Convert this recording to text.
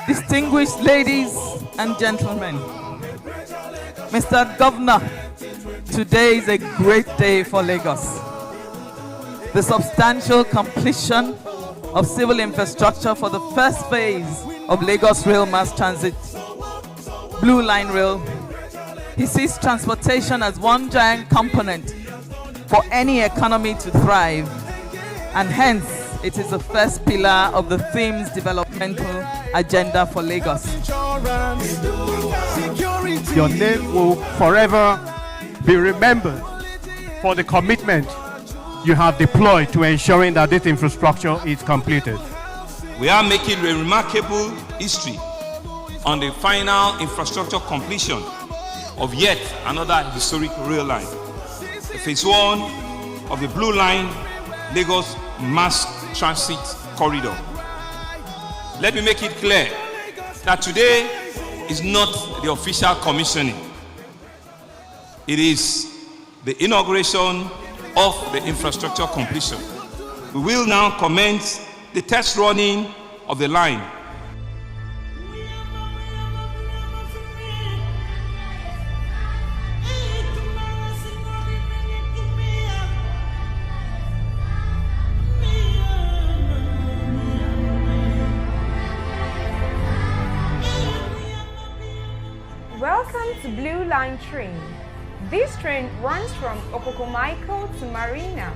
distinguished ladies and gentlemen, Mr. Governor, today is a great day for Lagos. The substantial completion of civil infrastructure for the first phase of Lagos Rail Mass Transit Blue Line Rail. He sees transportation as one giant component for any economy to thrive, and hence it is the first pillar of the theme's developmental agenda for Lagos. Your name will forever be remembered for the commitment you have deployed to ensuring that this infrastructure is completed. We are making a remarkable history on the final infrastructure completion of yet another historic rail line, the phase 1 of the Blue Line Lagos Mass Transit Corridor. Let me make it clear that today is not the official commissioning. It is the inauguration of the infrastructure completion. We will now commence the test running of the line. Welcome to Blue Line train. This train runs from Okokomaiko to Marina.